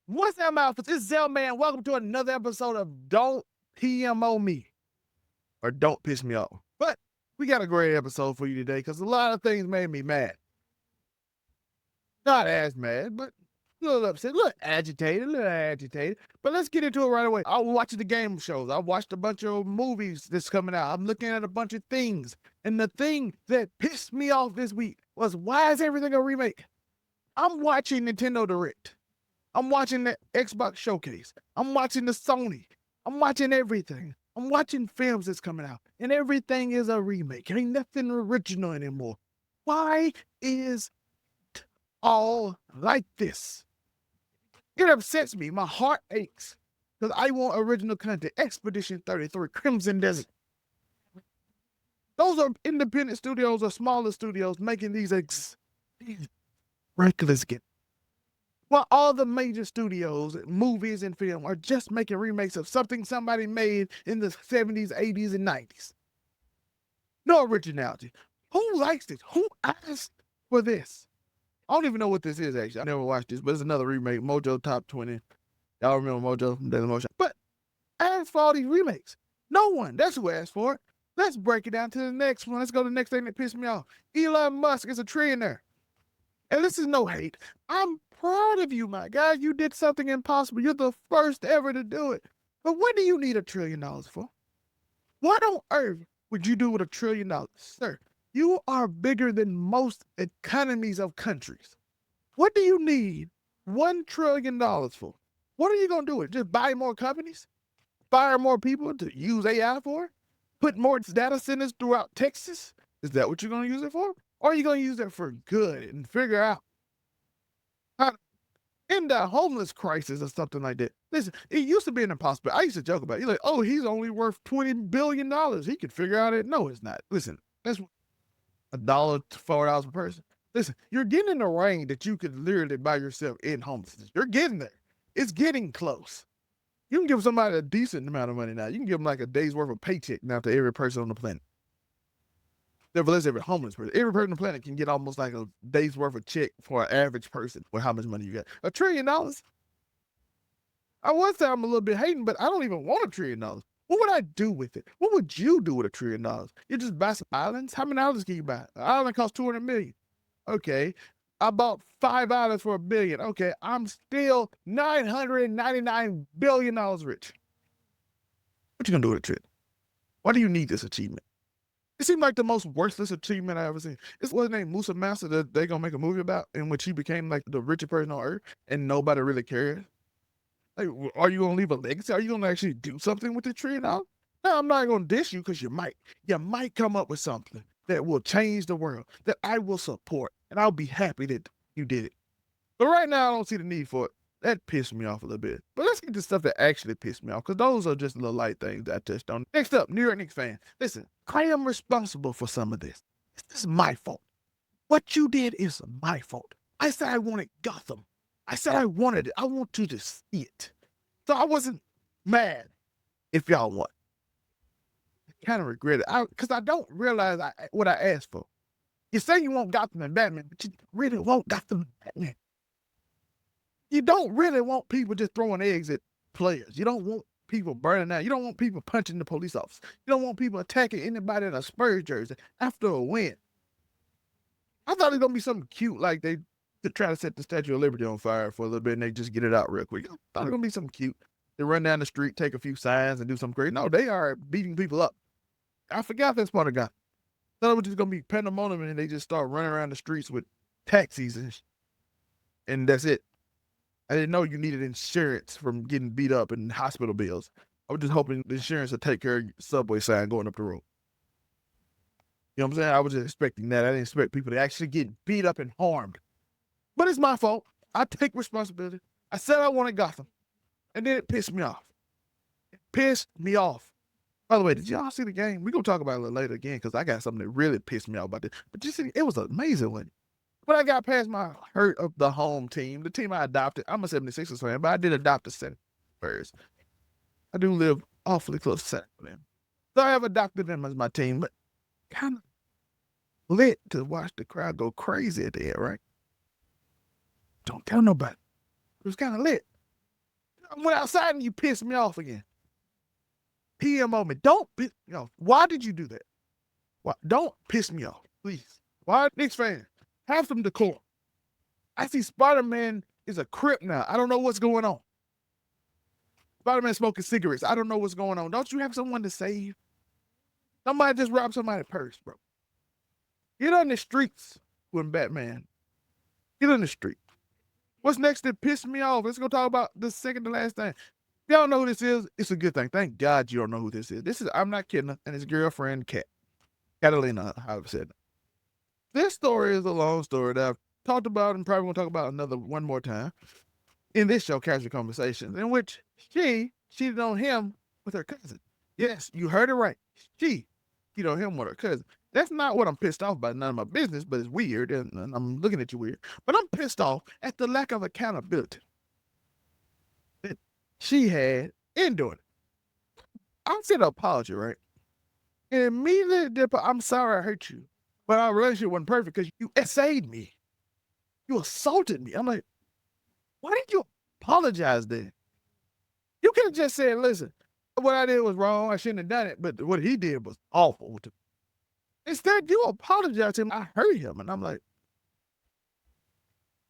What's up, Alphas? It's Zelman. Welcome to another episode of Don't PMO Me, or Don't Piss Me Off. But we got a great episode for you today because a lot of things made me mad. Not as mad, but a little upset, a little agitated. But let's get into it right away. I'm watching the game shows. I watched a bunch of movies that's coming out. I'm looking at a bunch of things. And the thing that pissed me off this week was, why is everything a remake? I'm watching Nintendo Direct. I'm watching the Xbox Showcase. I'm watching the Sony. I'm watching everything. I'm watching films that's coming out. And everything is a remake. Ain't nothing original anymore. Why is it all like this? It upsets me. My heart aches. Because I want original content. Expedition 33, Crimson Desert. Those are independent studios or smaller studios making these ridiculous games. Well, all the major studios, movies, and film are just making remakes of something somebody made in the 70s, 80s, and 90s. No originality. Who likes this? Who asked for this? I don't even know what this is, actually. I never watched this, but it's another remake, Mojo Top 20. Y'all remember Mojo from Daily Motion? But ask for all these remakes. No one. That's who asked for it. Let's break it down to the next one. Let's go to the next thing that pissed me off. Elon Musk is a trillionaire. And this is no hate. I'm proud of you, my guy. You did something impossible. You're the first ever to do it. But what do you need $1 trillion for? What on earth would you do with $1 trillion? Sir, you are bigger than most economies of countries. What do you need $1 trillion for? What are you going to do with it? Just buy more companies? Fire more people to use AI for? Put more data centers throughout Texas? Is that what you're going to use it for? Or are you going to use it for good and figure out how to end the homeless crisis or something like that? Listen, it used to be an impossibility. I used to joke about it. You're like, oh, he's only worth $20 billion. He could figure out it. No, it's not. Listen, that's $1 to $4 per person. Listen, you're getting in the range that you could literally buy yourself in homelessness. You're getting there. It's getting close. You can give somebody a decent amount of money now. You can give them like a day's worth of paycheck now to every person on the planet. Nevertheless, every homeless person, every person on the planet can get almost like a day's worth of check for an average person with how much money you got. $1 trillion. I was saying I'm a little bit hating, but I don't even want $1 trillion. What would I do with it? What would you do with $1 trillion? You just buy some islands? How many islands can you buy? An island costs 200 million. Okay. I bought 5 islands for $1 billion. Okay. I'm still $999 billion rich. What you gonna do with $1 trillion? Why do you need this achievement? It seemed like the most worthless achievement I ever seen. It's what's name, Musa Master, that they're gonna make a movie about, in which he became like the richest person on earth, and nobody really cares. Like, are you gonna leave a legacy? Are you gonna actually do something with the tree now? No, I'm not gonna diss you because you might. You might come up with something that will change the world that I will support, and I'll be happy that you did it. But right now, I don't see the need for it. That pissed me off a little bit. But let's get to stuff that actually pissed me off, because those are just little light things that I touched on. Next up, New York Knicks fan. Listen, I am responsible for some of this. This is my fault. What you did is my fault. I said I wanted Gotham. I said I wanted it. I want you to see it. So I wasn't mad if y'all want. I kind of regret it because I don't realize what I asked for. You say you want Gotham and Batman, but you really want Gotham and Batman. You don't really want people just throwing eggs at players. You don't want people burning out. You don't want people punching the police officer. You don't want people attacking anybody in a Spurs jersey after a win. I thought it was gonna be something cute, like they try to set the Statue of Liberty on fire for a little bit and they just get it out real quick. I thought it was gonna be something cute. They run down the street, take a few signs, and do something crazy. No, they are beating people up. I forgot that's part of God. I thought it was just gonna be pandemonium and they just start running around the streets with taxis and that's it. I didn't know you needed insurance from getting beat up and hospital bills. I was just hoping the insurance would take care of your subway sign going up the road. You know what I'm saying? I was just expecting that. I didn't expect people to actually get beat up and harmed. But it's my fault. I take responsibility. I said I wanted Gotham. And then it pissed me off. It pissed me off. By the way, did y'all see the game? We're going to talk about it a little later again because I got something that really pissed me off about this. But you see, it was amazing one. But I got past my hurt of the home team, the team I adopted. I'm a 76ers fan, but I did adopt the Spurs. I do live awfully close to them. So I have adopted them as my team, but kind of lit to watch the crowd go crazy at the end, right? Don't tell nobody. It was kind of lit. I went outside and you pissed me off again. PMO me. Don't, why did you do that? Why? Don't piss me off, please. Why, Knicks fan? Have some decorum. I see Spider-Man is a Crip now. I don't know what's going on. Spider-Man smoking cigarettes. I don't know what's going on. Don't you have someone to save? Somebody just robbed somebody's purse, bro. Get on the streets with Batman. Get on the street. What's next that pissed me off? Let's go talk about the second to last thing. Y'all know who this is? It's a good thing. Thank God you don't know who this is. This is, I'm not kidding, and his girlfriend, Catalina, how I've said it. This story is a long story that I've talked about and probably going to talk about one more time in this show, Casual Conversations, in which she cheated on him with her cousin. Yes, you heard it right. She cheated on him with her cousin. That's not what I'm pissed off about, none of my business, but it's weird, and I'm looking at you weird. But I'm pissed off at the lack of accountability that she had in doing it. I said an apology, right? And immediately, I'm sorry I hurt you. But our relationship wasn't perfect because you essayed me. You assaulted me. I'm like, why did you apologize then? You could have just said, listen, what I did was wrong. I shouldn't have done it. But what he did was awful. Instead, you apologized to him. I hurt him. And I'm like,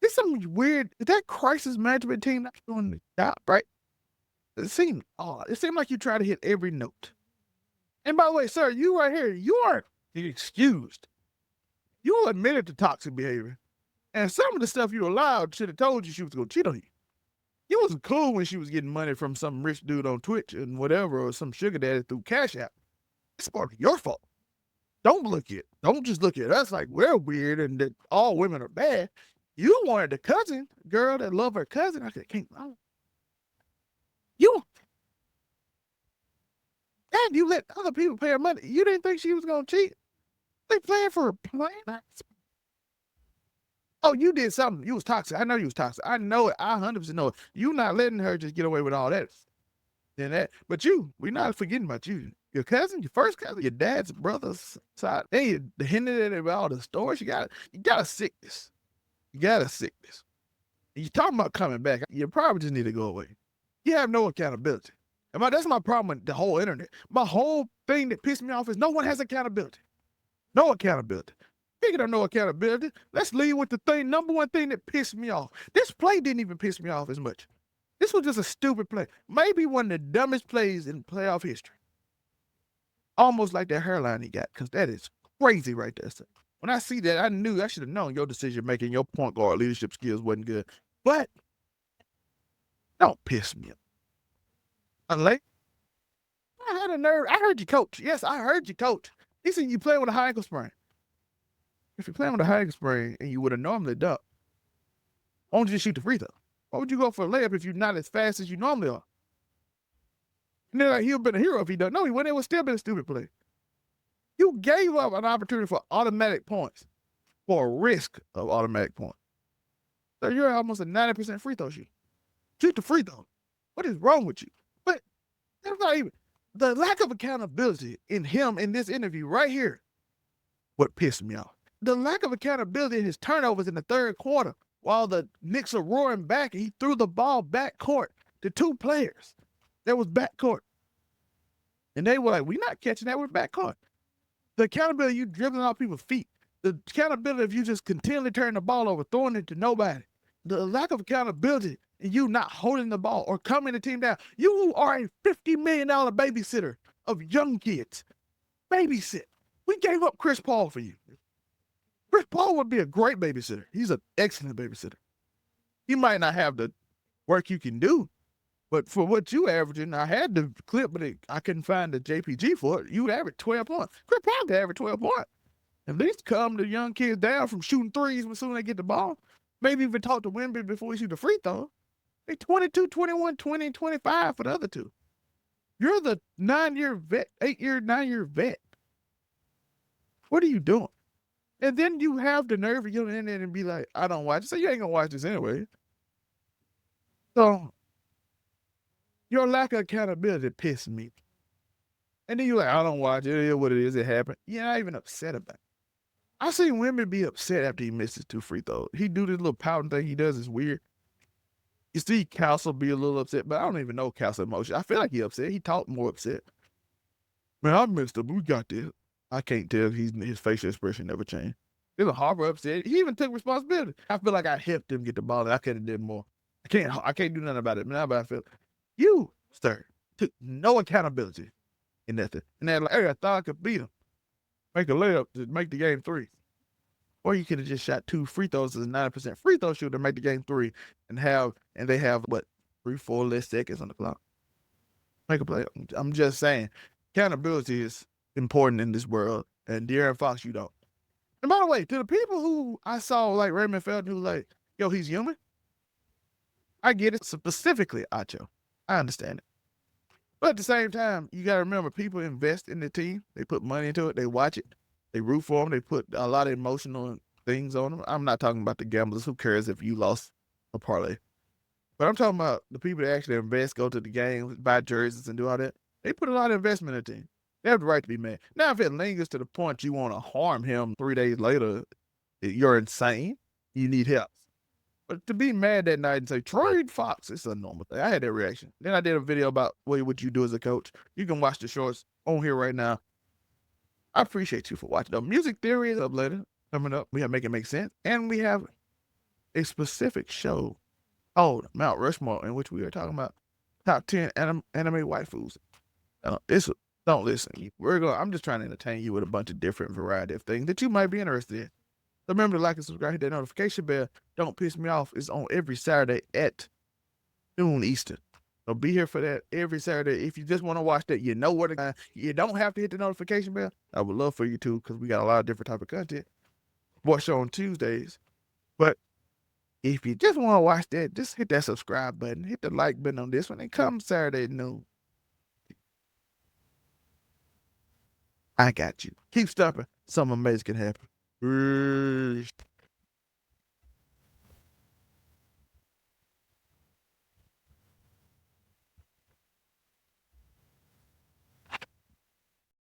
this is some weird, is that crisis management team not doing the job, right? It seemed odd. It seemed like you try to hit every note. And by the way, sir, you right here, you aren't excused. You admitted to toxic behavior. And some of the stuff you allowed should have told you she was going to cheat on you. You wasn't cool when she was getting money from some rich dude on Twitch and whatever, or some sugar daddy through Cash App. It's part of your fault. Don't just look at us like we're weird and that all women are bad. You wanted the cousin, girl that loved her cousin. I can't. And you let other people pay her money. You didn't think she was going to cheat. They planned for a plan. Oh, you did something. You was toxic. I know you was toxic. I know it. I 100% know it. You not letting her just get away with all that. But we're not forgetting about you. Your cousin, your first cousin, your dad's brother's side. Then you hinted at it about all the stories. You got a sickness. You got a sickness. You talking about coming back. You probably just need to go away. You have no accountability. That's my problem with the whole internet. My whole thing that pissed me off is no one has accountability. No accountability. Speaking of no accountability, let's leave with the number one thing that pissed me off. This play didn't even piss me off as much. This was just a stupid play. Maybe one of the dumbest plays in playoff history. Almost like that hairline he got, because that is crazy right there. So when I see that, I knew I should have known your decision making, your point guard leadership skills wasn't good. But don't piss me off. Unless I had a nerve. I heard you, coach. Yes, I heard you, coach. He said you playing with a high ankle sprain. If you're playing with a high ankle sprain and you would have normally ducked, why don't you just shoot the free throw? Why would you go for a layup if you're not as fast as you normally are? And then he'd have been a hero if he done. No, he wouldn't. It would still been a stupid play. You gave up an opportunity for automatic points, for a risk of automatic points. So you're almost a 90% free throw shooter. Shoot the free throw. What is wrong with you? But that's not even the lack of accountability in him in this interview right here. What pissed me off? The lack of accountability in his turnovers in the third quarter while the Knicks are roaring back and he threw the ball back court to two players. That was back court. And they were like, we're not catching that with back court. The accountability, you dribbling off people's feet. The accountability of you just continually turning the ball over, throwing it to nobody. The lack of accountability in you not holding the ball or calming the team down. You are a $50 million babysitter of young kids. Babysit. We gave up Chris Paul for you. Chris Paul would be a great babysitter. He's an excellent babysitter. He might not have the work you can do, but for what you averaging, I had the clip, but I couldn't find the JPG for it. You average 12 points. Chris Paul could average 12 points. At least calm the young kids down from shooting threes as soon as they get the ball. Maybe even talk to Wemby before he shoot the free throw. They 22, 21, 20, 25 for the other two. You're the 9-year vet, 8-year, 9-year vet. What are you doing? And then you have the nerve to get in there and be like, I don't watch it. So you ain't going to watch this anyway. So your lack of accountability pissed me. And then you're like, I don't watch it. It is what it is. It happened. You're not even upset about it. I seen women be upset after he misses 2 free throws. He do this little pouting thing he does is weird. You see Castle be a little upset, but I don't even know Castle emotion. I feel like he upset. He talked more upset. Man, I messed up. We got this. I can't tell. His facial expression never changed. There's a Harper upset. He even took responsibility. I feel like I helped him get the ball, and I could have did more. I can't do nothing about it. Now, but I feel you, sir, took no accountability in nothing. And they're like, hey, I thought I could beat him. Make a layup to make the game 3. Or you could have just shot 2 free throws as a 90% free throw shooter, make the game 3, and they have what 3-4 less seconds on the clock. Make a play. I'm just saying, accountability is important in this world, and De'Aaron Fox, you don't. And by the way, to the people who I saw like Raymond Felton, who like, yo, he's human. I get it specifically, Acho. I understand it. But at the same time, you got to remember, people invest in the team. They put money into it. They watch it. They root for them. They put a lot of emotional things on them. I'm not talking about the gamblers. Who cares if you lost a parlay? But I'm talking about the people that actually invest, go to the games, buy jerseys, and do all that. They put a lot of investment in the team. They have the right to be mad. Now, if it lingers to the point you want to harm him 3 days later, you're insane. You need help. But to be mad that night and say, trade Fox, it's a normal thing. I had that reaction. Then I did a video about what you do as a coach. You can watch the shorts on here right now. I appreciate you for watching. The music theory is up later, coming up. We have Make It Make Sense. And we have a specific show called Mount Rushmore, in which we are talking about top 10 anime waifus. Don't listen. I'm just trying to entertain you with a bunch of different variety of things that you might be interested in. So remember to like and subscribe, hit that notification bell. Don't Piss Me Off is on every Saturday at noon Eastern. So be here for that every Saturday. If you just want to watch that, you know where to go. You don't have to hit the notification bell. I would love for you to, because we got a lot of different type of content. Watch show on Tuesdays. But if you just want to watch that, just hit that subscribe button. Hit the like button on this one. And come Saturday at noon. I got you. Keep stopping. Something amazing can happen.